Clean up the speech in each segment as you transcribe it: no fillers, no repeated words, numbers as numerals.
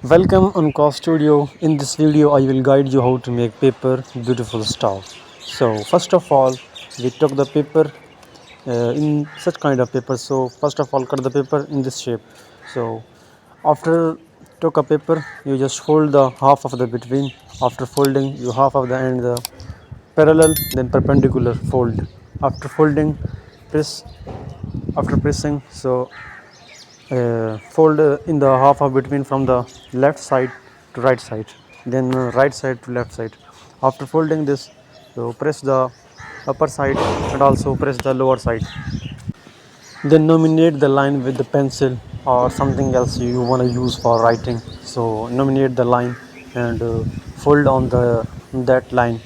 Welcome on Cos Studio. In this video, I will guide you how to make paper beautiful star. So first of all, we took the paper in such kind of paper. So first of all, cut the paper in this shape. So after took a paper, you just fold the half of the between. After folding, you half of the end the parallel, then perpendicular fold. After folding, press. After pressing, so fold in the half of between from the left side to right side, then right side to left side. After folding this, so press the upper side and also press the lower side, then nominate the line with the pencil or something else you want to use for writing. So nominate the line and fold on the that line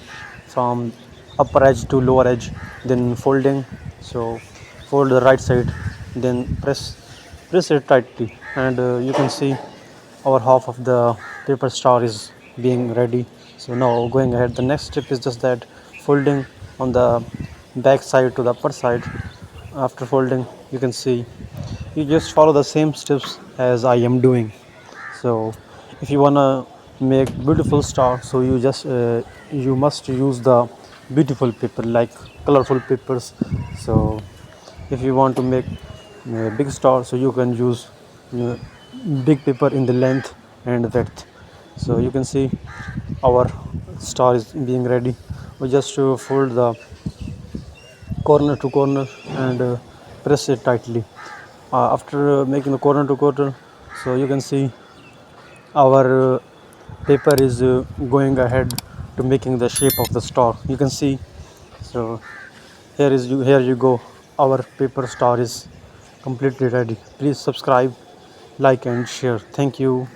from upper edge to lower edge, then folding. So fold the right side, then press it tightly, and you can see our half of the paper star is being ready. So now going ahead, the next step is just that folding on the back side to the upper side. After folding, you can see you just follow the same steps as I am doing. So if you want to make beautiful star, so you must use the beautiful paper like colorful papers. So if you want to make a big star, so you can use uh, big paper in the length and width. So you can see our star is being ready. We just fold the corner to corner and press it tightly. After making the corner to corner, so you can see our paper is going ahead to making the shape of the star. You can see. So here you go, our paper star is completely ready. Please subscribe, like and share. Thank you.